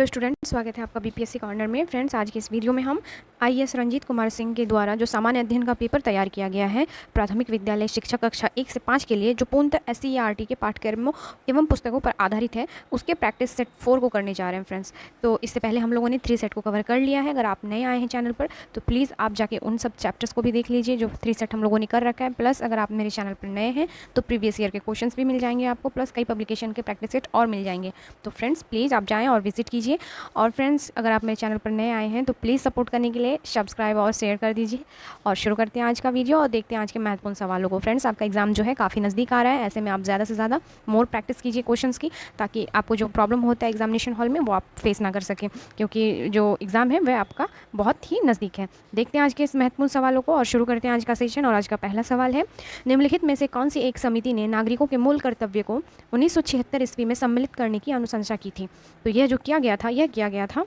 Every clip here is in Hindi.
हेलो स्टूडेंट, स्वागत है आपका बीपीएससी कॉर्नर में। फ्रेंड्स, आज की इस वीडियो में हम आईएएस रंजीत कुमार सिंह के द्वारा जो सामान्य अध्ययन का पेपर तैयार किया गया है प्राथमिक विद्यालय शिक्षक कक्षा 1 से 5 के लिए, जो पूर्णतः SCERT के पाठ्यक्रमों एवं पुस्तकों पर आधारित है, उसके प्रैक्टिस सेट 4 को करने जा रहे हैं। फ्रेंड्स, तो इससे पहले हम लोगों ने 3 सेट को कवर कर लिया है। अगर आप नए आए हैं चैनल पर तो प्लीज़ आप जाके उन सब चैप्टर्स को भी देख लीजिए जो 3 सेट हम लोगों ने कर रखा है। प्लस अगर आप मेरे चैनल पर नए हैं तो प्रीवियस ईयर के क्वेश्चंस भी मिल जाएंगे आपको, प्लस कई पब्लिकेशन के प्रैक्टिस सेट और मिल जाएंगे। तो फ्रेंड्स, प्लीज़ आप जाएँ और विजिट कीजिए। और फ्रेंड्स, अगर आप मेरे चैनल पर नए आए हैं तो प्लीज़ सपोर्ट करने के लिए सब्सक्राइब और शेयर कर दीजिए। और शुरू करते हैं आज का वीडियो और देखते हैं आज के महत्वपूर्ण सवालों को। फ्रेंड्स, आपका एग्जाम जो है काफ़ी नज़दीक आ रहा है, ऐसे में आप ज़्यादा से ज़्यादा मोर प्रैक्टिस कीजिए क्वेश्चंस की, ताकि आपको जो प्रॉब्लम होता है एग्जामिनेशन हॉल में वो आप फेस ना कर सकें, क्योंकि जो एग्ज़ाम है वह आपका बहुत ही नज़दीक है। देखते हैं आज के इस महत्वपूर्ण सवालों को और शुरू करते हैं आज का सेशन। और आज का पहला सवाल है, निम्नलिखित में से कौन सी एक समिति ने नागरिकों के मूल कर्तव्य को 1976 ईस्वी में सम्मिलित करने की अनुशंसा की थी? तो यह जो किया गया था, यह किया गया था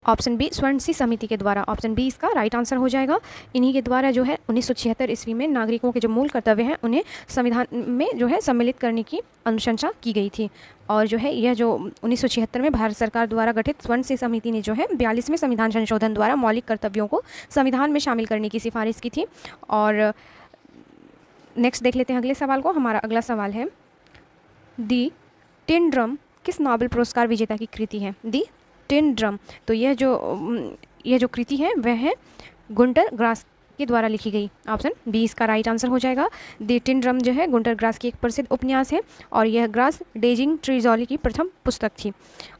ऑप्शन बी, स्वर्ण सिंह समिति के द्वारा। ऑप्शन बी इसका राइट आंसर हो जाएगा। इन्हीं के द्वारा जो है 1976 ईस्वी में नागरिकों के जो मूल कर्तव्य हैं उन्हें संविधान में जो है सम्मिलित करने की अनुशंसा की गई थी। और जो है यह जो 1976 में भारत सरकार द्वारा गठित स्वर्ण सिंह समिति ने जो है 42वें संविधान संशोधन द्वारा मौलिक कर्तव्यों को संविधान में शामिल करने की सिफारिश की थी। और नेक्स्ट देख लेते हैं अगले सवाल को। हमारा अगला सवाल है, दी टिन ड्रम किस नोबेल पुरस्कार विजेता की कृति है? दी टिन ड्रम, तो यह जो कृति है वह है गुंटर ग्रास के द्वारा लिखी गई। ऑप्शन बी इसका राइट आंसर हो जाएगा। दी टिन ड्रम जो है गुंटर ग्रास की एक प्रसिद्ध उपन्यास है और यह ग्रास डेजिंग ट्रीजॉली की प्रथम पुस्तक थी।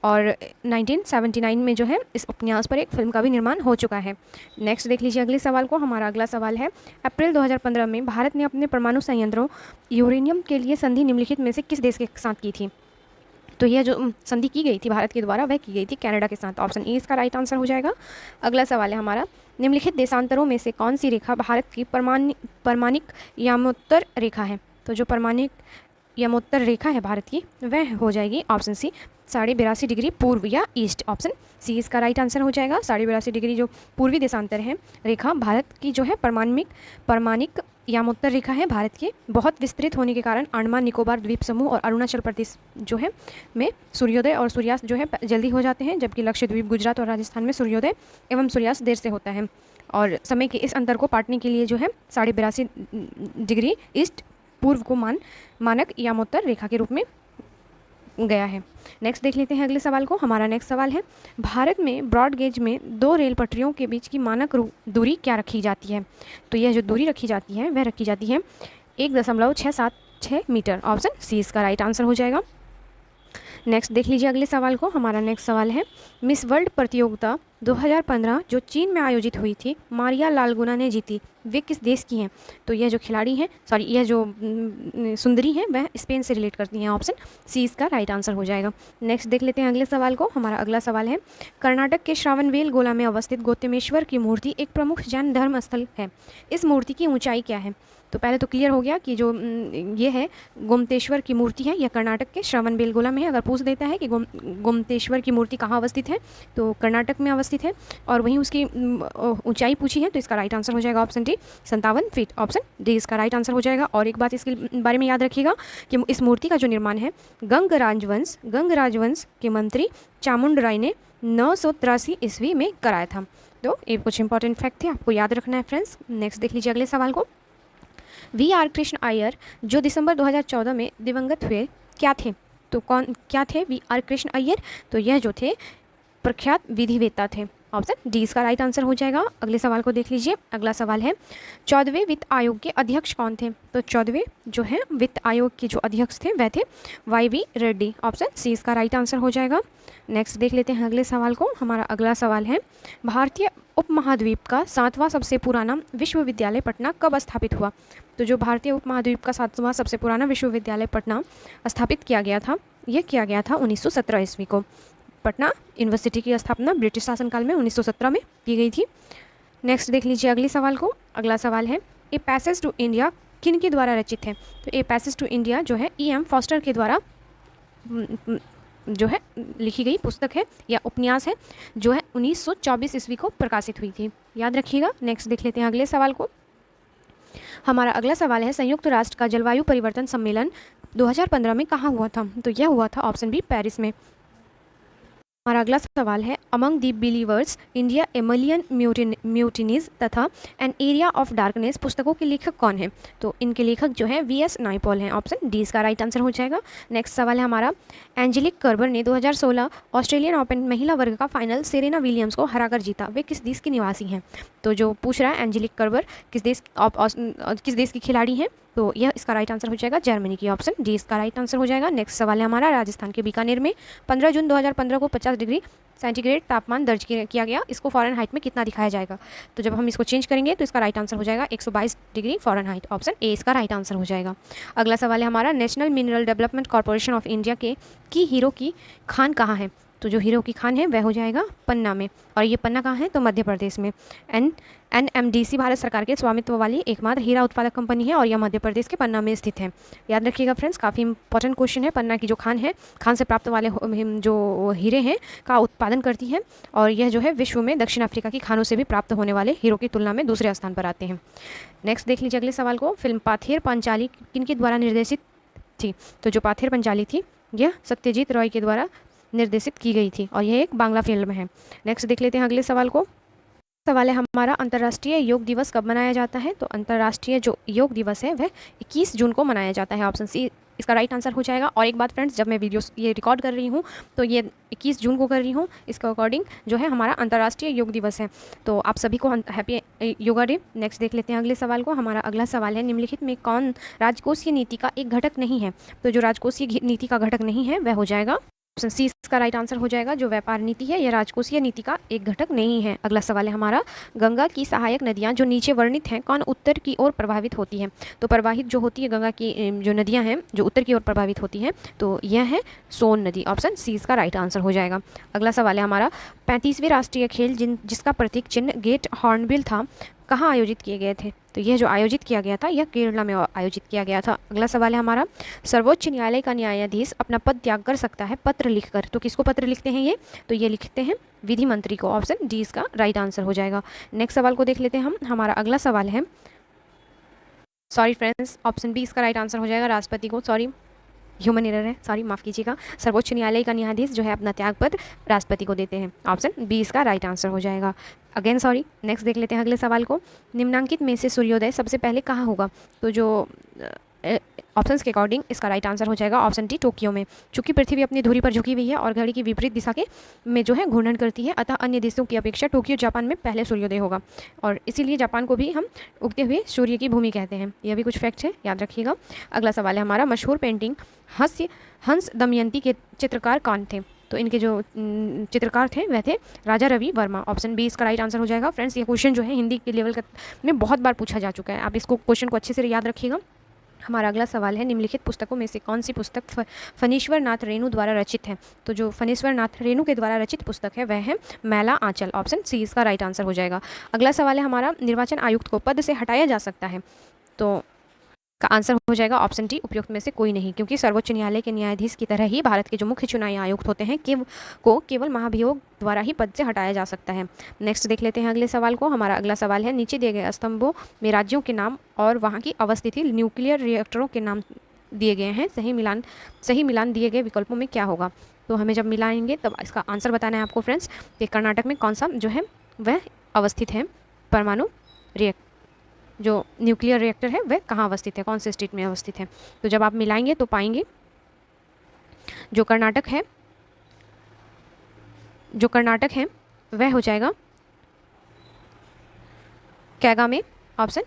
और 1979 में जो है इस उपन्यास पर एक फिल्म का भी निर्माण हो चुका है। नेक्स्ट देख लीजिए अगले सवाल को। हमारा अगला सवाल है, अप्रैल 2015 में भारत ने अपने परमाणु संयंत्रों यूरेनियम के लिए संधि निम्नलिखित में से किस देश के साथ की थी? तो यह जो संधि की गई थी भारत के द्वारा वह की गई थी कनाडा के साथ। ऑप्शन ए इसका राइट आंसर हो जाएगा। अगला सवाल है हमारा, निम्नलिखित देशांतरों में से कौन सी रेखा भारत की परमाणिक यामोत्तर रेखा है? तो जो परमाणिक यामोत्तर रेखा है भारत की वह हो जाएगी ऑप्शन सी, 82.5 डिग्री पूर्व या ईस्ट। ऑप्शन सी इसका राइट आंसर हो जाएगा। 82.5 डिग्री जो पूर्वी देशांतर है रेखा भारत की जो है परमाणिक यामोत्तर रेखा है भारत के बहुत विस्तृत होने के कारण अंडमान निकोबार द्वीप समूह और अरुणाचल प्रदेश जो है में सूर्योदय और सूर्यास्त जो है जल्दी हो जाते हैं, जबकि लक्षद्वीप, गुजरात और राजस्थान में सूर्योदय एवं सूर्यास्त देर से होता है। और समय के इस अंतर को पाटने के लिए जो है 82.5 डिग्री ईस्ट पूर्व को मानक यामोत्तर रेखा के रूप में गया है। नेक्स्ट देख लेते हैं अगले सवाल को। हमारा नेक्स्ट सवाल है, भारत में ब्रॉड गेज में 2 रेल पटरियों के बीच की मानक दूरी क्या रखी जाती है? तो यह जो दूरी रखी जाती है वह रखी जाती है 1.676 मीटर। ऑप्शन सी इसका राइट आंसर हो जाएगा। नेक्स्ट देख लीजिए अगले सवाल को। हमारा नेक्स्ट सवाल है, मिस वर्ल्ड प्रतियोगिता 2015 जो चीन में आयोजित हुई थी, मारिया लालगुना ने जीती, वे किस देश की हैं? तो यह जो खिलाड़ी हैं, यह जो सुंदरी हैं वह स्पेन से रिलेट करती हैं। ऑप्शन सी इसका राइट आंसर हो जाएगा। नेक्स्ट देख लेते हैं अगले सवाल को। हमारा अगला सवाल है, कर्नाटक के श्रावणबेल गोला में अवस्थित गौतमेश्वर की मूर्ति एक प्रमुख जैन धर्म स्थल है। इस मूर्ति की ऊंचाई क्या है? तो पहले तो क्लियर हो गया कि जो ये है गोमतेश्वर की मूर्ति है, यह कर्नाटक के श्रावणबेलगोला में है। अगर पूछ देता है कि गोमतेश्वर की मूर्ति कहाँ अवस्थित है, तो कर्नाटक में अवस्थित है। और वहीं उसकी ऊंचाई पूछी है, तो इसका राइट आंसर हो जाएगा option D, 57 feet. Option D इसका राइट आंसर हो जाएगा। और एक बात इसके बारे में याद रखिएगा कि इस मूर्ति का जो निर्माण है गंग राजवंश के मंत्री चामुंड राय ने 983 ईस्वी में कराया था। तो ये कुछ इंपॉर्टेंट फैक्ट थे, आपको याद रखना है फ्रेंड्स। नेक्स्ट देख लीजिए अगले सवाल को। VR कृष्ण अय्यर जो दिसंबर 2014 में दिवंगत हुए क्या थे? तो क्या थे VR कृष्ण अय्यर? तो यह जो थे प्रख्यात विधिवेत्ता थे। ऑप्शन डी इसका राइट आंसर हो जाएगा। अगले सवाल को देख लीजिए। अगला सवाल है, 14वें वित्त आयोग के अध्यक्ष कौन थे? तो 14वें जो है वित्त आयोग के जो अध्यक्ष थे वह थे YV रेड्डी। ऑप्शन सी इसका राइट आंसर हो जाएगा। नेक्स्ट देख लेते हैं अगले सवाल को। हमारा अगला सवाल है, भारतीय उपमहाद्वीप का 7वां सबसे पुराना विश्वविद्यालय पटना कब स्थापित हुआ? तो जो भारतीय उपमहाद्वीप का 7वां सबसे पुराना विश्वविद्यालय पटना स्थापित किया गया था, यह किया गया था 1917 ईस्वी को। पटना यूनिवर्सिटी की स्थापना ब्रिटिश शासनकाल में 1917 में की गई थी। नेक्स्ट देख लीजिए अगले सवाल को। अगला सवाल है, ए पैसेज टू इंडिया किन के द्वारा रचित है? तो ए पैसेज टू इंडिया जो है EM फॉस्टर के द्वारा जो है लिखी गई पुस्तक है या उपन्यास है, जो है 1924 ईस्वी को प्रकाशित हुई थी। याद रखिएगा। नेक्स्ट देख लेते हैं अगले सवाल को। हमारा अगला सवाल है, संयुक्त राष्ट्र का जलवायु परिवर्तन सम्मेलन 2015 में कहाँ हुआ था? तो यह हुआ था ऑप्शन बी, पेरिस में। हमारा अगला सवाल है, among the believers, India, a million mutinies तथा एन एरिया ऑफ डार्कनेस पुस्तकों के लेखक कौन है? तो इनके लेखक जो है वी.एस. नायपॉल हैं। ऑप्शन डी इसका राइट आंसर हो जाएगा। नेक्स्ट सवाल है हमारा, एंजेलिक कर्बर ने 2016 ऑस्ट्रेलियन ओपन महिला वर्ग का फाइनल सेरेना विलियम्स को हराकर जीता, वे किस देश की निवासी हैं? तो जो पूछ रहा है एंजेलिक कर्बर किस देश की खिलाड़ी हैं, तो यह इसका राइट आंसर हो जाएगा जर्मनी की। ऑप्शन डी इसका राइट आंसर हो जाएगा। नेक्स्ट सवाल है हमारा, राजस्थान के बीकानेर में 15 जून 2015 को 50 डिग्री सेंटीग्रेड तापमान दर्ज किया गया, इसको फ़ारेनहाइट में कितना दिखाया जाएगा? तो जब हम इसको चेंज करेंगे तो इसका राइट आंसर हो जाएगा 122 डिग्री फ़ारेनहाइट। ऑप्शन ए इसका राइट आंसर हो जाएगा। अगला सवाल है हमारा, national mineral development corporation of India की हीरो की खान कहाँ है? तो जो हीरो की खान है वह हो जाएगा पन्ना में, और ये पन्ना कहाँ है? तो मध्य प्रदेश में। एनएमडीसी भारत सरकार के स्वामित्व वाली एकमात्र हीरा उत्पादक कंपनी है और यह मध्य प्रदेश के पन्ना में स्थित है। याद रखिएगा फ्रेंड्स, काफ़ी इंपॉर्टेंट क्वेश्चन है। पन्ना की जो खान है, खान से प्राप्त वाले जो हीरे हैं का उत्पादन करती है, और यह जो है विश्व में दक्षिण अफ्रीका की खानों से भी प्राप्त होने वाले हीरो की तुलना में दूसरे स्थान पर आते हैं। नेक्स्ट देख लीजिए अगले सवाल को, फिल्म पाथेर पांचाली किनके द्वारा निर्देशित थी? तो जो पाथेर पांचाली थी यह सत्यजीत रॉय के द्वारा निर्देशित की गई थी और यह एक बांग्ला फिल्म है। नेक्स्ट देख लेते हैं अगले सवाल को। सवाल है हमारा, अंतर्राष्ट्रीय योग दिवस कब मनाया जाता है? तो अंतर्राष्ट्रीय जो योग दिवस है वह 21 जून को मनाया जाता है। ऑप्शन सी इसका राइट आंसर हो जाएगा। और एक बात फ्रेंड्स, जब मैं वीडियो ये रिकॉर्ड कर रही हूँ तो ये 21 जून को कर रही हूँ, इसके अकॉर्डिंग जो है हमारा अंतर्राष्ट्रीय योग दिवस है। तो आप सभी को हैप्पी योगा डे। नेक्स्ट देख लेते हैं अगले सवाल को। हमारा अगला सवाल है, निम्नलिखित में कौन राजकोषीय नीति का एक घटक नहीं है? तो जो राजकोषीय नीति का घटक नहीं है वह हो जाएगा ऑप्शन सी इसका राइट आंसर हो जाएगा। जो व्यापार नीति है यह राजकोषीय नीति का एक घटक नहीं है। अगला सवाल है हमारा, गंगा की सहायक नदियां जो नीचे वर्णित हैं कौन उत्तर की ओर प्रभावित होती हैं? तो प्रवाहित जो होती है गंगा की जो नदियां हैं जो उत्तर की ओर प्रभावित होती हैं, तो यह है सोन नदी। ऑप्शन सी इसका राइट आंसर हो जाएगा। अगला सवाल है हमारा, 35वें राष्ट्रीय खेल जिसका प्रतीक चिन्ह गेट हॉर्नबिल था, कहाँ आयोजित किए गए थे? तो यह जो आयोजित किया गया था यह केरला में आयोजित किया गया था। अगला सवाल है हमारा, सर्वोच्च न्यायालय का न्यायाधीश अपना पद त्याग कर सकता है पत्र लिखकर, तो किसको पत्र लिखते हैं ये? तो ये लिखते हैं विधि मंत्री को। ऑप्शन डी इसका राइट आंसर हो जाएगा। नेक्स्ट सवाल को देख लेते हैं हम। हमारा अगला सवाल है, सॉरी फ्रेंड्स, ऑप्शन बी इसका राइट आंसर हो जाएगा, राष्ट्रपति को। सॉरी, ह्यूमन एरर है, सॉरी माफ़ कीजिएगा। सर्वोच्च न्यायालय का न्यायाधीश जो है अपना त्यागपत्र राष्ट्रपति को देते हैं। ऑप्शन बी इसका राइट आंसर हो जाएगा। Again sorry. नेक्स्ट देख लेते हैं अगले सवाल को, निम्नांकित में से सूर्योदय सबसे पहले कहाँ होगा? तो जो ऑप्शंस के अकॉर्डिंग इसका राइट आंसर हो जाएगा ऑप्शन डी, टोक्यो में। चूंकि पृथ्वी अपनी धुरी पर झुकी हुई है और घड़ी की विपरीत दिशा के में जो है घूर्णन करती है, अतः अन्य देशों की अपेक्षा टोक्यो जापान में पहले सूर्योदय होगा, और इसीलिए जापान को भी हम उगते हुए सूर्य की भूमि कहते हैं। यह भी कुछ फैक्ट्स है, याद रखिएगा। अगला सवाल है हमारा, मशहूर पेंटिंग हंस दमयंती के चित्रकार कौन थे? तो इनके जो चित्रकार थे वह थे राजा रवि वर्मा। ऑप्शन बी इसका राइट आंसर हो जाएगा। फ्रेंड्स, ये क्वेश्चन जो है हिंदी के लेवल में बहुत बार पूछा जा चुका है, आप इसको क्वेश्चन को अच्छे से याद रखिएगा। हमारा अगला सवाल है, निम्नलिखित पुस्तकों में से कौन सी पुस्तक फणीश्वर नाथ रेणु द्वारा रचित है? तो जो फणीश्वर नाथ रेणु के द्वारा रचित पुस्तक है वह है मैला आंचल। ऑप्शन सी इसका राइट आंसर हो जाएगा। अगला सवाल है हमारा, निर्वाचन आयुक्त को पद से हटाया जा सकता है? तो का आंसर हो जाएगा ऑप्शन डी, उपयुक्त में से कोई नहीं, क्योंकि सर्वोच्च न्यायालय के न्यायाधीश की तरह ही भारत के जो मुख्य चुनावी आयुक्त होते हैं को केवल महाभियोग द्वारा ही पद से हटाया जा सकता है। नेक्स्ट देख लेते हैं अगले सवाल को। हमारा अगला सवाल है, नीचे दिए गए स्तंभों में राज्यों के नाम और वहाँ की अवस्थिति न्यूक्लियर रिएक्टरों के नाम दिए गए हैं, सही मिलान दिए गए विकल्पों में क्या होगा? तो हमें जब मिलाएंगे तब इसका आंसर बताना है आपको फ्रेंड्स। कि कर्नाटक में कौन सा जो है वह अवस्थित है परमाणु जो न्यूक्लियर रिएक्टर है वह कहाँ अवस्थित है, कौन से स्टेट में अवस्थित है? तो जब आप मिलाएंगे तो पाएंगे जो कर्नाटक है वह हो जाएगा कैगा में। ऑप्शन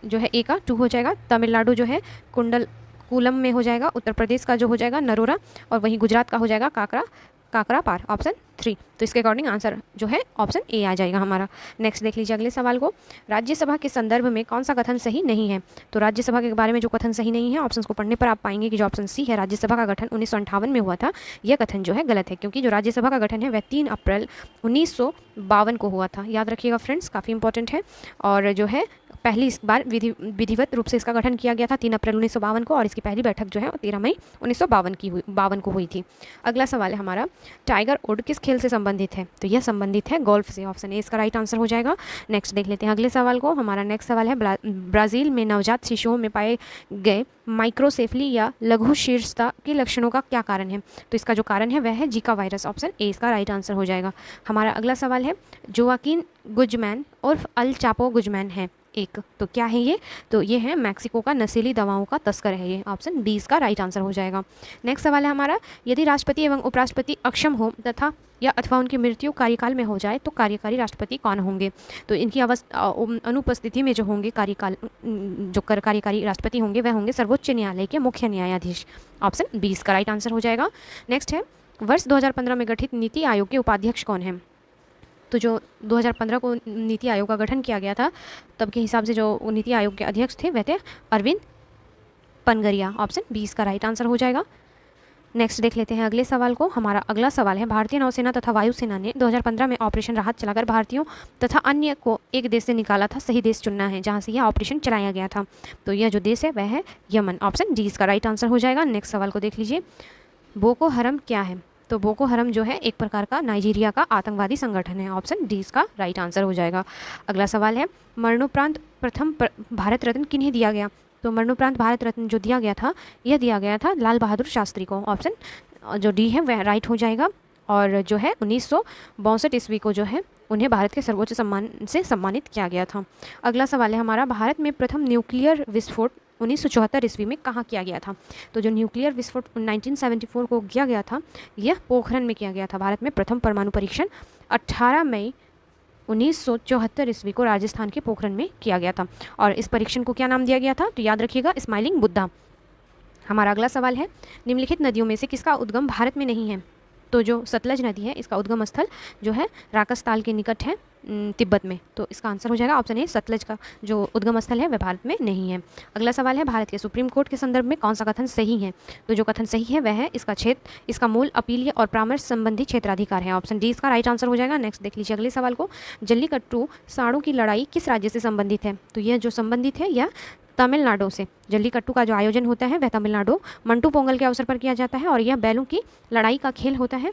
जो है ए का 2 हो जाएगा। तमिलनाडु जो है कुल्लम में हो जाएगा। उत्तर प्रदेश का जो हो जाएगा नरोरा, और वहीं गुजरात का हो जाएगा काकरा पार। ऑप्शन 3। तो इसके अकॉर्डिंग आंसर जो है ऑप्शन ए आ जाएगा हमारा। नेक्स्ट देख लीजिए अगले सवाल को, राज्यसभा के संदर्भ में कौन सा कथन सही नहीं है? तो राज्यसभा के बारे में जो कथन सही नहीं है, ऑप्शंस को पढ़ने पर आप पाएंगे कि जो ऑप्शन सी है, राज्यसभा का गठन 1958 में हुआ था, यह कथन जो है गलत है, क्योंकि जो राज्यसभा का गठन है वह 3 अप्रैल 1952 को हुआ था। याद रखिएगा फ्रेंड्स, काफ़ी इंपॉर्टेंट है। और जो है पहली इस बार विधिवत रूप से इसका गठन किया गया था 3 अप्रैल 1952 को, और इसकी पहली बैठक जो है 13 मई 1952 को हुई थी। अगला सवाल है हमारा, टाइगर वुड किस खेल से संबंधित है? तो यह संबंधित है गोल्फ से। ऑप्शन ए इसका राइट आंसर हो जाएगा। नेक्स्ट देख लेते हैं अगले सवाल को। हमारा नेक्स्ट सवाल है, ब्राज़ील में नवजात शिशुओं में पाए गए माइक्रोसेफली या लघु शीर्षता के लक्षणों का क्या कारण है? तो इसका जो कारण है वह है जीका वायरस। ऑप्शन ए इसका राइट आंसर हो जाएगा। हमारा अगला सवाल है, जोआकिन गुजमैन उर्फ अल चापो गुजमैन है एक, तो क्या है ये? तो ये है मैक्सिको का नशीली दवाओं का तस्कर है ये। ऑप्शन बी इसका राइट आंसर हो जाएगा। नेक्स्ट सवाल है हमारा, यदि राष्ट्रपति एवं उपराष्ट्रपति अक्षम हो तथा या अथवा उनकी मृत्यु कार्यकाल में हो जाए तो कार्यकारी राष्ट्रपति कौन होंगे? तो इनकी अनुपस्थिति में जो होंगे कार्यकारी राष्ट्रपति होंगे वह होंगे सर्वोच्च न्यायालय के मुख्य न्यायाधीश। ऑप्शन बी इसका राइट आंसर हो जाएगा। नेक्स्ट है, वर्ष 2015 में गठित नीति आयोग के उपाध्यक्ष कौन है? तो जो 2015 को नीति आयोग का गठन किया गया था तब के हिसाब से जो नीति आयोग के अध्यक्ष थे वह थे अरविंद पनगरिया। ऑप्शन बी इसका राइट आंसर हो जाएगा। नेक्स्ट देख लेते हैं अगले सवाल को। हमारा अगला सवाल है, भारतीय नौसेना तथा वायुसेना ने 2015 में ऑपरेशन राहत चलाकर भारतीयों तथा अन्य को एक देश से निकाला था। सही देश चुनना है जहां से यह ऑपरेशन चलाया गया था। तो यह जो देश है वह है यमन। ऑप्शन डी इसका राइट आंसर हो जाएगा। नेक्स्ट सवाल को देख लीजिए, बोको हरम क्या है? तो बोको हरम जो है एक प्रकार का नाइजीरिया का आतंकवादी संगठन है। ऑप्शन डी इसका राइट आंसर हो जाएगा। अगला सवाल है, मरणोपरांत प्रथम भारत रत्न किन्हें दिया गया? तो मरणोपरांत भारत रत्न जो दिया गया था यह दिया गया था लाल बहादुर शास्त्री को। ऑप्शन जो डी है वह राइट हो जाएगा। और जो है 1962 ईस्वी को जो है उन्हें भारत के सर्वोच्च सम्मान से सम्मानित किया गया था। अगला सवाल है हमारा, भारत में प्रथम न्यूक्लियर विस्फोट 1974 ईस्वी में कहाँ किया गया था? तो जो न्यूक्लियर विस्फोट 1974 को किया गया था यह पोखरण में किया गया था। भारत में प्रथम परमाणु परीक्षण 18 मई 1974 ईस्वी को राजस्थान के पोखरण में किया गया था। और इस परीक्षण को क्या नाम दिया गया था? तो याद रखिएगा, स्माइलिंग बुद्धा। हमारा अगला सवाल है, निम्नलिखित नदियों में से किसका उद्गम भारत में नहीं है? तो जो सतलज नदी है इसका उद्गम स्थल जो है राकसताल के निकट है तिब्बत में। तो इसका आंसर हो जाएगा ऑप्शन ए, सतलज का जो उद्गम स्थल है वह भारत में नहीं है। अगला सवाल है, भारत के सुप्रीम कोर्ट के संदर्भ में कौन सा कथन सही है? तो जो कथन सही है वह है इसका मूल अपीलीय और परामर्श संबंधी क्षेत्राधिकार है। ऑप्शन डी इसका राइट आंसर हो जाएगा। नेक्स्ट देख लीजिए अगले सवाल को, जल्लीकट्टू साड़ों की लड़ाई किस राज्य से संबंधित है? तो यह जो संबंधित है यह तमिलनाडु से। जल्लीकट्टू का जो आयोजन होता है वह तमिलनाडु मंटू पोंगल के अवसर पर किया जाता है और यह बैलों की लड़ाई का खेल होता है।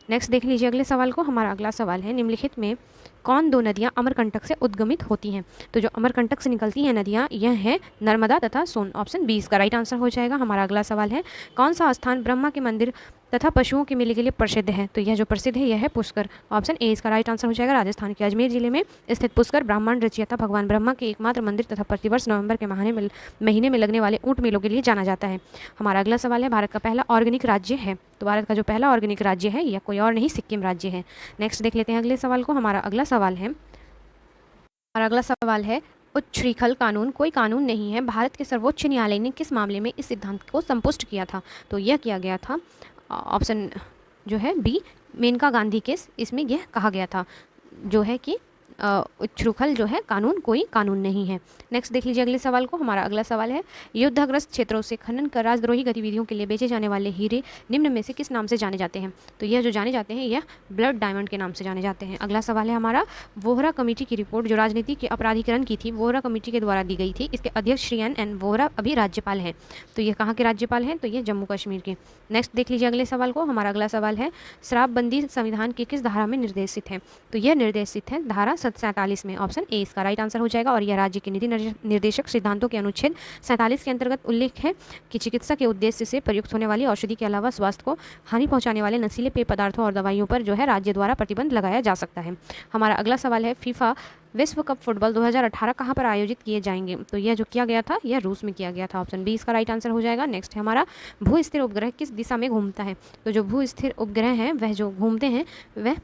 नेक्स्ट देख लीजिए अगले सवाल को। हमारा अगला सवाल है, निम्नलिखित में कौन दो नदियां अमरकंटक से उद्गमित होती हैं? तो जो अमरकंटक से निकलती हैं नदियां यह है नर्मदा तथा सोन। ऑप्शन बी इसका राइट आंसर हो जाएगा। हमारा अगला सवाल है, कौन सा स्थान ब्रह्मा के मंदिर तथा पशुओं के मेले के लिए प्रसिद्ध है? तो यह जो प्रसिद्ध है यह है पुष्कर। ऑप्शन ए इसका राइट आंसर हो जाएगा। राजस्थान के अजमेर जिले में स्थित पुष्कर ब्राह्मण रचयिता भगवान ब्रह्मा के एकमात्र मंदिर तथा प्रतिवर्ष नवंबर के महीने में लगने वाले ऊंट मेलों के लिए जाना जाता है। हमारा अगला सवाल है, भारत का पहला ऑर्गेनिक राज्य है? तो भारत का जो पहला ऑर्गेनिक राज्य है यह कोई और नहीं सिक्किम राज्य है। नेक्स्ट देख लेते हैं अगले सवाल को। हमारा अगला सवाल है, उच्छृंखल कानून कोई कानून नहीं है, भारत के सर्वोच्च न्यायालय ने किस मामले में इस सिद्धांत को संपुष्ट किया था? तो यह किया गया था ऑप्शन जो है बी, मेनका गांधी केस। इसमें यह कहा गया था जो है कि उच्छृंखल जो है कानून कोई कानून नहीं है। नेक्स्ट देख लीजिए अगले सवाल को। हमारा अगला सवाल है, युद्धग्रस्त क्षेत्रों से खनन कर राजद्रोही गतिविधियों के लिए बेचे जाने वाले हीरे निम्न में से किस नाम से जाने जाते हैं? तो यह जो जाने जाते हैं यह ब्लड डायमंड के नाम से जाने जाते हैं। अगला सवाल है हमारा, वोहरा कमेटी की रिपोर्ट जो राजनीति के अपराधीकरण की थी वोहरा कमेटी के द्वारा दी गई थी। इसके अध्यक्ष श्री एन वोहरा अभी राज्यपाल हैं। तो ये कहाँ के राज्यपाल हैं? तो ये जम्मू कश्मीर के। नेक्स्ट देख लीजिए अगले सवाल को। हमारा अगला सवाल है, शराबबंदी संविधान की किस धारा में निर्देशित है? तो यह निर्देशित है धारा 47 में। ऑप्शन ए इसका राइट आंसर हो जाएगा। और यह राज्य के नीति निर्देशक सिद्धांतों के अनुच्छेद 47 के अंतर्गत उल्लेख है कि चिकित्सा के उद्देश्य से प्रयुक्त होने वाली औषधि के अलावा स्वास्थ्य को हानि पहुंचाने वाले नशीले पेय पदार्थों और दवाइयों पर जो है राज्य द्वारा प्रतिबंध लगाया जा सकता है। हमारा अगला सवाल है, फीफा विश्व कप फुटबॉल 2018 कहाँ पर आयोजित किए जाएंगे? तो यह जो किया गया था यह रूस में किया गया था। ऑप्शन बी इसका राइट आंसर हो जाएगा। नेक्स्ट है हमारा, भू स्थिर उपग्रह किस दिशा में घूमता है? तो जो भू स्थिर उपग्रह हैं वह जो घूमते हैं वह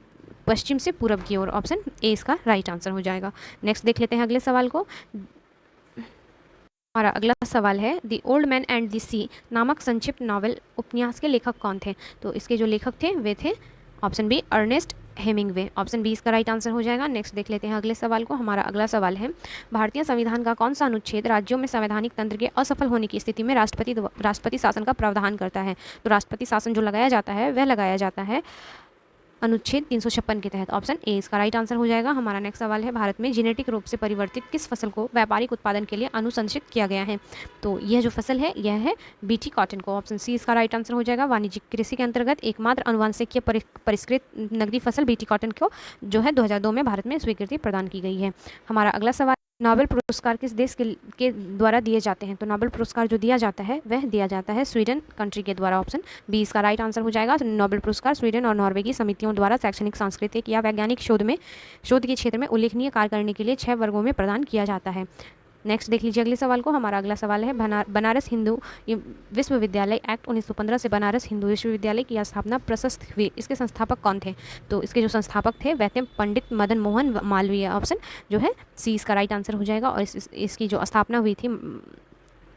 पश्चिम से पूरब की ओर। ऑप्शन ए इसका राइट आंसर हो जाएगा। नेक्स्ट देख लेते हैं अगले सवाल को। हमारा अगला सवाल है, the old man and the sea नामक संक्षिप्त नॉवेल उपन्यास के लेखक कौन थे? तो इसके जो लेखक थे वे थे option B, Ernest Hemingway. Option B इसका राइट आंसर हो जाएगा। नेक्स्ट देख लेते हैं अगले सवाल को। हमारा अगला सवाल है, भारतीय संविधान का कौन सा अनुच्छेद राज्यों में संवैधानिक तंत्र के असफल होने की स्थिति में राष्ट्रपति शासन का प्रावधान करता है? तो राष्ट्रपति शासन जो लगाया जाता है वह लगाया जाता है अनुच्छेद 356 के तहत। ऑप्शन ए इसका राइट आंसर हो जाएगा। हमारा नेक्स्ट सवाल है, भारत में जेनेटिक रूप से परिवर्तित किस फसल को व्यापारिक उत्पादन के लिए अनुशंसित किया गया है? तो यह जो फसल है यह है बीटी कॉटन को। ऑप्शन सी इसका राइट आंसर हो जाएगा। वाणिज्यिक कृषि के अंतर्गत एकमात्र अनुवांशिकीय परिष्कृत नकदी फसल बीटी कॉटन को जो है 2002 में भारत में स्वीकृति प्रदान की गई है। हमारा अगला सवाल, नोबेल पुरस्कार किस देश के द्वारा दिए जाते हैं? तो नोबेल पुरस्कार जो दिया जाता है वह दिया जाता है स्वीडन कंट्री के द्वारा। ऑप्शन बी इसका राइट आंसर हो जाएगा। नोबेल पुरस्कार स्वीडन और नॉर्वे की समितियों द्वारा शैक्षणिक, सांस्कृतिक या वैज्ञानिक शोध के क्षेत्र में उल्लेखनीय कार्य करने के लिए 6 वर्गों में प्रदान किया जाता है। नेक्स्ट देख लीजिए अगले सवाल को। हमारा अगला सवाल है, बनारस हिंदू विश्वविद्यालय एक्ट 1915 से बनारस हिंदू विश्वविद्यालय की स्थापना प्रशस्त हुई। इसके संस्थापक कौन थे? तो इसके जो संस्थापक थे वह थे पंडित मदन मोहन मालवीय। ऑप्शन जो है सी इसका राइट आंसर हो जाएगा। और इसकी जो स्थापना हुई थी,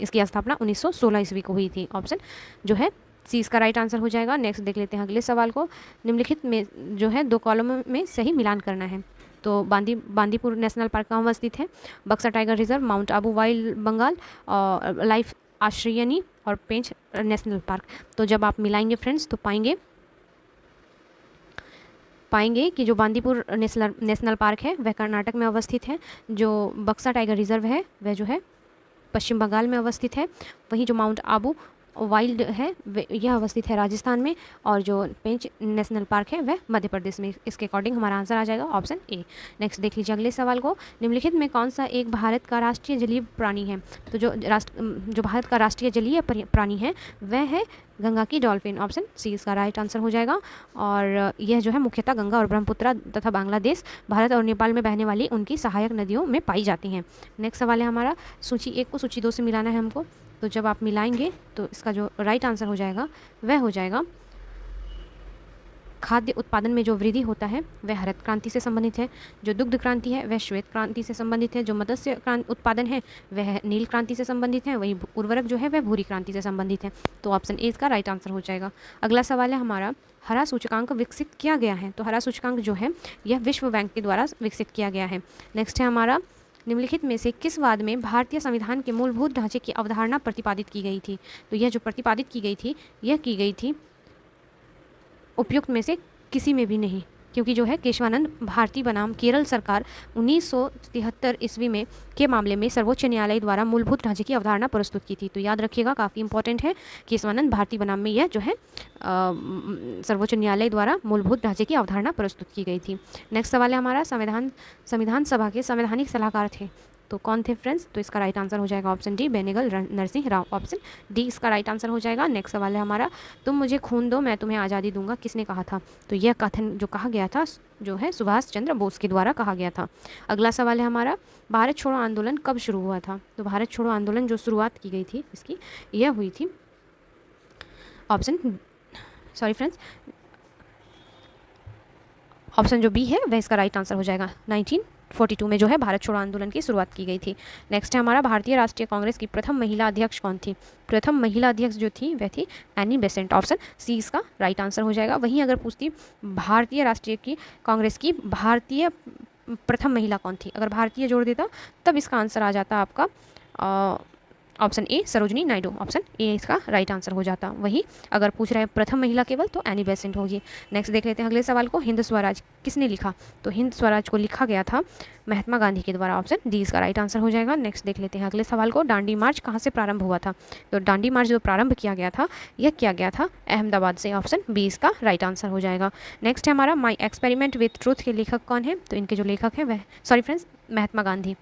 इसकी स्थापना 1916 ईस्वी को हुई थी। ऑप्शन जो है सी इसका राइट आंसर हो जाएगा। नेक्स्ट देख लेते हैं अगले सवाल को। निम्नलिखित में जो है 2 कॉलम में सही मिलान करना है। तो बांदीपुर नेशनल पार्क कहाँ स्थित है? Buxa tiger reserve, mount Abu wild Bengal, और लाइफ आश्रयनी और पेंच नेशनल पार्क। तो जब आप मिलाएंगे फ्रेंड्स तो पाएंगे कि जो बांदीपुर नेशनल पार्क है वह कर्नाटक में अवस्थित है, जो बक्सा टाइगर रिजर्व है वह जो है पश्चिम बंगाल में अवस्थित है, वहीं जो माउंट आबू वाइल्ड है यह अवस्थित है राजस्थान में, और जो पेंच नेशनल पार्क है वह मध्य प्रदेश में। इसके अकॉर्डिंग हमारा आंसर आ जाएगा ऑप्शन ए। नेक्स्ट देख लीजिए अगले सवाल को। निम्नलिखित में कौन सा एक भारत का राष्ट्रीय जलीय प्राणी है? तो जो भारत का राष्ट्रीय जलीय प्राणी है वह है गंगा की डॉल्फिन। ऑप्शन सी इसका राइट आंसर हो जाएगा। और यह जो है मुख्यतः गंगा और ब्रह्मपुत्र तथा बांग्लादेश, भारत और नेपाल में बहने वाली उनकी सहायक नदियों में पाई जाती हैं। नेक्स्ट सवाल है हमारा, सूची 1 को सूची 2 से मिलाना है हमको। तो जब आप मिलाएंगे तो इसका जो राइट आंसर हो जाएगा वह हो जाएगा, खाद्य उत्पादन में जो वृद्धि होता है वह हरित क्रांति से संबंधित है, जो दुग्ध क्रांति है वह श्वेत क्रांति से संबंधित है, जो मत्स्य उत्पादन है वह नील क्रांति से संबंधित है, वही उर्वरक जो है वह भूरी क्रांति से संबंधित है। तो ऑप्शन ए इसका राइट आंसर हो जाएगा। अगला सवाल है हमारा, हरा सूचकांक विकसित किया गया है? तो हरा सूचकांक जो है यह विश्व बैंक के द्वारा विकसित किया गया है। नेक्स्ट है हमारा, निम्नलिखित में से किस वाद में भारतीय संविधान के मूलभूत ढांचे की अवधारणा प्रतिपादित की गई थी? तो यह जो प्रतिपादित की गई थी यह की गई थी उपयुक्त में से किसी में भी नहीं, क्योंकि जो है केशवानंद भारती बनाम केरल सरकार 1973 ईस्वी में के मामले में सर्वोच्च न्यायालय द्वारा मूलभूत ढांचे की अवधारणा प्रस्तुत की थी। तो याद रखिएगा, काफ़ी इंपॉर्टेंट है। केशवानंद भारती बनाम में यह जो है सर्वोच्च न्यायालय द्वारा मूलभूत ढांचे की अवधारणा प्रस्तुत की गई थी। नेक्स्ट सवाल है हमारा, संविधान सभा के संवैधानिक सलाहकार थे तो कौन थे फ्रेंड्स? तो इसका राइट आंसर हो जाएगा option D, Benegal Narasimha Rao. Option D इसका राइट आंसर हो जाएगा। नेक्स्ट सवाल है हमारा, तुम मुझे खून दो मैं तुम्हें आज़ादी दूंगा किसने कहा था? तो यह कथन जो कहा गया था जो है सुभाष चंद्र बोस के द्वारा कहा गया था। अगला सवाल है हमारा, भारत छोड़ो आंदोलन कब शुरू हुआ था? तो भारत छोड़ो आंदोलन जो शुरुआत की गई थी इसकी यह हुई थी ऑप्शन जो बी है वह इसका राइट आंसर हो जाएगा। 1942 में जो है भारत छोड़ो आंदोलन की शुरुआत की गई थी। नेक्स्ट है हमारा, भारतीय राष्ट्रीय कांग्रेस की प्रथम महिला अध्यक्ष कौन थी? प्रथम महिला अध्यक्ष जो थी वह थी एनी बेसेंट। ऑप्शन सी इसका राइट आंसर हो जाएगा। वहीं अगर पूछती भारतीय राष्ट्रीय कांग्रेस की भारतीय प्रथम महिला कौन थी, अगर भारतीय जोड़ देता तब इसका आंसर आ जाता आपका option A Sarojini Naidu. Option A इसका राइट आंसर हो जाता। वही अगर पूछ रहे हैं प्रथम महिला केवल तो एनी बेसेंट होगी। नेक्स्ट देख लेते हैं अगले सवाल को, हिंद स्वराज किसने लिखा? तो हिंद स्वराज को लिखा गया था महात्मा गांधी के द्वारा। ऑप्शन डी इसका राइट आंसर हो जाएगा। नेक्स्ट देख लेते हैं अगले सवाल को, दांडी मार्च कहाँ से प्रारंभ हुआ था? तो दांडी मार्च जो प्रारंभ किया गया था यह किया गया था अहमदाबाद से। ऑप्शन बी इसका राइट आंसर हो जाएगा। नेक्स्ट है हमारा, माई एक्सपेरिमेंट विथ ट्रूथ के लेखक कौन है? तो इनके जो लेखक हैं वह महात्मा गांधी।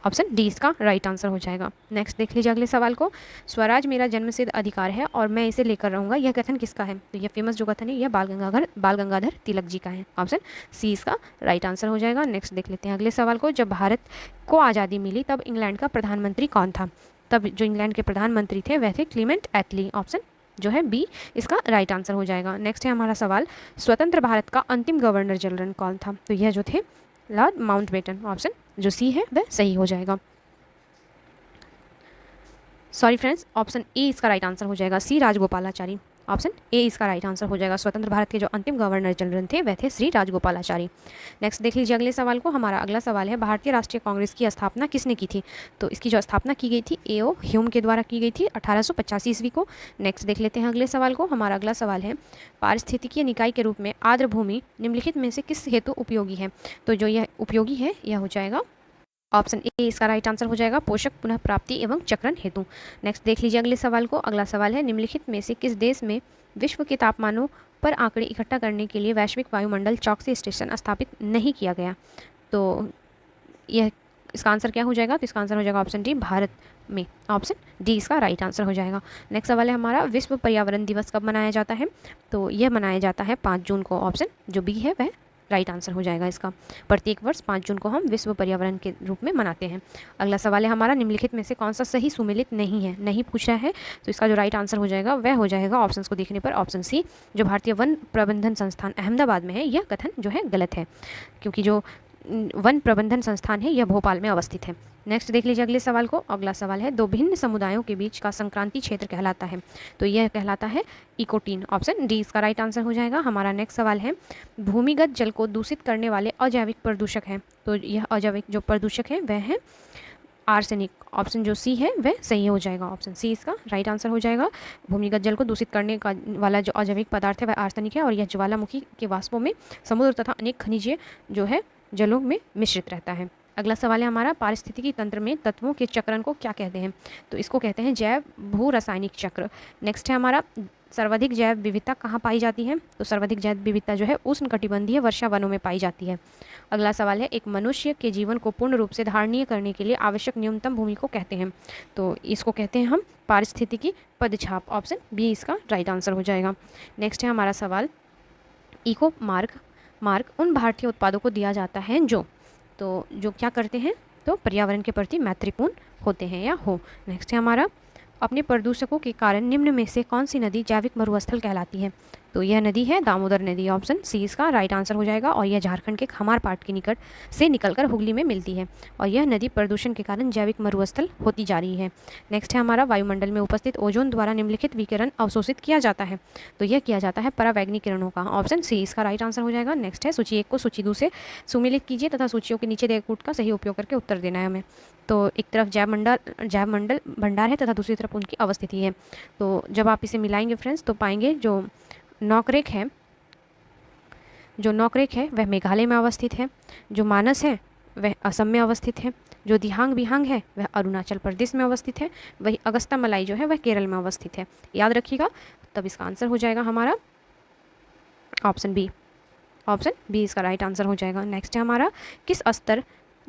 ऑप्शन डी इसका राइट आंसर हो जाएगा। नेक्स्ट देख लीजिए अगले सवाल को, स्वराज मेरा जन्मसिद्ध अधिकार है और मैं इसे लेकर रहूँगा, यह कथन किसका है? तो यह फेमस जो कथन है यह बाल गंगाधर तिलक जी का है। ऑप्शन सी इसका राइट आंसर हो जाएगा। नेक्स्ट देख लेते हैं अगले सवाल को, जब भारत को आज़ादी मिली तब इंग्लैंड का प्रधानमंत्री कौन था? तब जो इंग्लैंड के प्रधानमंत्री थे वह थे क्लीमेंट एटली। ऑप्शन जो है बी इसका राइट आंसर हो जाएगा। नेक्स्ट है हमारा सवाल, स्वतंत्र भारत का अंतिम गवर्नर जनरल कौन था? तो यह जो थे लॉर्ड माउंटबेटन। ऑप्शन जो सी है वह सही हो जाएगा। ऑप्शन ए इसका राइट आंसर हो जाएगा, सी राजगोपालाचारी। ऑप्शन ए इसका राइट आंसर हो जाएगा। स्वतंत्र भारत के जो अंतिम गवर्नर जनरल थे वह थे श्री राजगोपालाचारी। नेक्स्ट देख लीजिए अगले सवाल को। हमारा अगला सवाल है भारतीय राष्ट्रीय कांग्रेस की स्थापना किसने की थी? तो इसकी जो स्थापना की गई थी ए.ओ. ह्यूम के द्वारा की गई थी 1885 ईस्वी को। नेक्स्ट देख लेते हैं अगले सवाल को। हमारा अगला सवाल है पारिस्थितिकीय निकाय के रूप में आर्द्र भूमि निम्नलिखित में से किस हेतु उपयोगी है? तो जो यह उपयोगी है यह हो जाएगा ऑप्शन ए इसका राइट आंसर हो जाएगा, पोषक पुनः प्राप्ति एवं चक्रण हेतु। नेक्स्ट देख लीजिए अगले सवाल को। अगला सवाल है निम्नलिखित में से किस देश में विश्व के तापमानों पर आंकड़े इकट्ठा करने के लिए वैश्विक वायुमंडल चौकसी स्टेशन स्थापित नहीं किया गया? तो यह इसका आंसर क्या हो जाएगा? तो इसका आंसर हो जाएगा ऑप्शन डी, भारत में। ऑप्शन डी इसका राइट आंसर हो जाएगा। नेक्स्ट सवाल है हमारा विश्व पर्यावरण दिवस कब मनाया जाता है? तो यह मनाया जाता है 5 जून को। ऑप्शन जो बी है वह राइट आंसर हो जाएगा इसका। प्रत्येक वर्ष 5 जून को हम विश्व पर्यावरण के रूप में मनाते हैं। अगला सवाल है हमारा निम्नलिखित में से कौन सा सही सुमेलित नहीं है? नहीं पूछ रहा है, तो इसका जो राइट आंसर हो जाएगा वह हो जाएगा ऑप्शन को देखने पर ऑप्शन सी, जो भारतीय वन प्रबंधन संस्थान अहमदाबाद में है यह कथन जो है गलत है, क्योंकि जो वन प्रबंधन संस्थान है यह भोपाल में अवस्थित है। नेक्स्ट देख लीजिए अगले सवाल को। अगला सवाल है दो भिन्न समुदायों के बीच का संक्रांति क्षेत्र कहलाता है? तो यह कहलाता है इकोटीन। ऑप्शन डी इसका राइट आंसर हो जाएगा। हमारा नेक्स्ट सवाल है भूमिगत जल को दूषित करने वाले अजैविक प्रदूषक हैं? तो यह अजैविक जो प्रदूषक है वह है आर्सेनिक। ऑप्शन जो सी है वह सही हो जाएगा। ऑप्शन सी इसका राइट आंसर हो जाएगा। भूमिगत जल को दूषित करने का वाला जो अजैविक पदार्थ है वह आर्सेनिक है, और यह ज्वालामुखी के वाष्पों में समुद्र तथा अनेक खनिजीय जो है जलों में मिश्रित रहता है। अगला सवाल है हमारा पारिस्थितिकी तंत्र में तत्वों के चक्रण को क्या कहते हैं? तो इसको कहते हैं जैव भू रासायनिक चक्र। नेक्स्ट है हमारा सर्वाधिक जैव विविधता कहाँ पाई जाती है? तो सर्वाधिक जैव विविधता जो है उष्णकटिबंधीय वर्षा वनों में पाई जाती है। अगला सवाल है एक मनुष्य के जीवन को पूर्ण रूप से धारणीय करने के लिए आवश्यक न्यूनतम भूमि को कहते हैं? तो इसको कहते हैं हम पारिस्थितिकी पदछाप। ऑप्शन बी इसका राइट आंसर हो जाएगा। नेक्स्ट है हमारा सवाल इको मार्क उन भारतीय उत्पादों को दिया जाता है जो क्या करते हैं? तो पर्यावरण के प्रति मैत्रीपूर्ण होते हैं या हो। नेक्स्ट है हमारा अपने प्रदूषकों के कारण निम्न में से कौन सी नदी जैविक मरुस्थल कहलाती है? तो यह नदी है दामोदर नदी। ऑप्शन सी इसका राइट आंसर हो जाएगा, और यह झारखंड के खमार पाट के निकट से निकलकर हुगली में मिलती है, और यह नदी प्रदूषण के कारण जैविक मरुस्थल होती जा रही है। नेक्स्ट है हमारा वायुमंडल में उपस्थित ओजोन द्वारा निम्नलिखित विकिरण अवशोषित किया जाता है? तो यह किया जाता है परावैंगनिक किरणों का। ऑप्शन सी इसका राइट आंसर हो जाएगा। नेक्स्ट है सूची 1 को सूची 2 से सुमेलित कीजिए तथा सूचियों के नीचे दिए कूट का सही उपयोग करके उत्तर देना है हमें। तो एक तरफ जैव मंडल भंडार है तथा दूसरी तरफ उनकी अवस्थिति है। तो जब आप इसे मिलाएंगे फ्रेंड्स तो पाएंगे जो नौकरेक है वह मेघालय में अवस्थित है, जो मानस है वह असम में अवस्थित है, जो दिहांग बिहांग है वह अरुणाचल प्रदेश में अवस्थित है, वही अगस्ता मलाई जो है वह केरल में अवस्थित है। याद रखिएगा, तब इसका आंसर हो जाएगा हमारा ऑप्शन बी। ऑप्शन बी इसका राइट आंसर हो जाएगा। नेक्स्ट है हमारा किस स्तर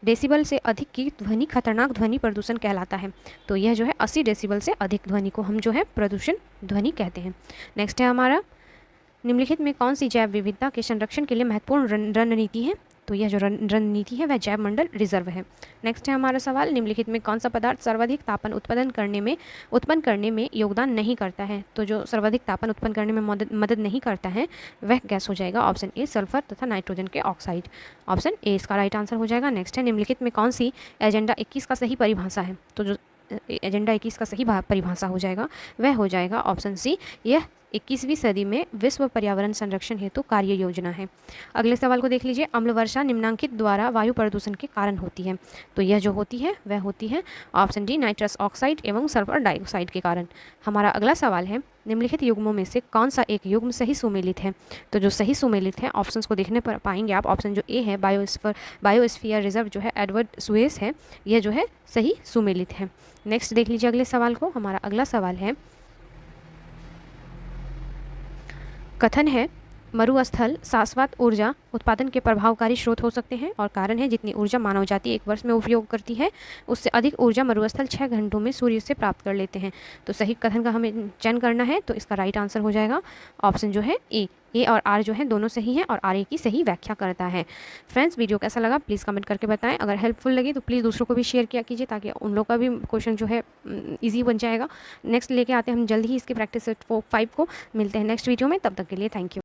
डेसिबल से अधिक की ध्वनि खतरनाक ध्वनि प्रदूषण कहलाता है? तो यह जो है 80 डेसिबल से अधिक ध्वनि को हम जो है प्रदूषण ध्वनि कहते हैं। नेक्स्ट है हमारा निम्नलिखित में कौन सी जैव विविधता के संरक्षण के लिए महत्वपूर्ण रणनीति है? तो यह जो रणनीति है वह जैव मंडल रिजर्व है। नेक्स्ट है हमारा सवाल निम्नलिखित में कौन सा पदार्थ सर्वाधिक तापन उत्पन्न करने में योगदान नहीं करता है? तो जो सर्वाधिक तापन उत्पन्न करने में मदद नहीं करता है वह गैस हो जाएगा। ऑप्शन ए सल्फर तथा नाइट्रोजन के ऑक्साइड। ऑप्शन ए इसका राइट आंसर हो जाएगा। नेक्स्ट है निम्नलिखित में कौन सी एजेंडा 21 का सही परिभाषा है? तो जो एजेंडा 21 का सही परिभाषा हो जाएगा वह हो जाएगा ऑप्शन सी, यह 21वीं सदी में विश्व पर्यावरण संरक्षण हेतु कार्य योजना है। अगले सवाल को देख लीजिए अम्ल वर्षा निम्नांकित द्वारा वायु प्रदूषण के कारण होती है? तो यह जो होती है वह होती है ऑप्शन डी नाइट्रस ऑक्साइड एवं सल्फर डाइऑक्साइड के कारण। हमारा अगला सवाल है निम्नलिखित युग्मों में से कौन सा एक युग्म सही सुमेलित है? तो जो सही सुमेलित है ऑप्शंस को देखने पर पाएंगे आप, ऑप्शन जो ए है बायोस्फीयर रिजर्व जो है एडवर्ड सुएस है, यह जो है सही सुमेलित है। नेक्स्ट देख लीजिए अगले सवाल को। हमारा अगला सवाल है कथन है मरुस्थल शाश्वत ऊर्जा उत्पादन के प्रभावकारी स्रोत हो सकते हैं, और कारण है जितनी ऊर्जा मानव जाति एक वर्ष में उपयोग करती है उससे अधिक ऊर्जा मरुस्थल 6 घंटों में सूर्य से प्राप्त कर लेते हैं। तो सही कथन का हमें चयन करना है, तो इसका राइट आंसर हो जाएगा ऑप्शन जो है ए और आर जो है दोनों सही हैं, और आर ए की सही व्याख्या करता है। फ्रेंड्स वीडियो कैसा लगा प्लीज़ कमेंट करके बताएं। अगर हेल्पफुल लगी तो प्लीज़ दूसरों को भी शेयर किया कीजिए ताकि उन लोग का भी क्वेश्चन जो है ईजी बन जाएगा। नेक्स्ट लेके आते हैं हम जल्द ही इसके प्रैक्टिस सेट 5 को। मिलते हैं नेक्स्ट वीडियो में, तब तक के लिए थैंक यू।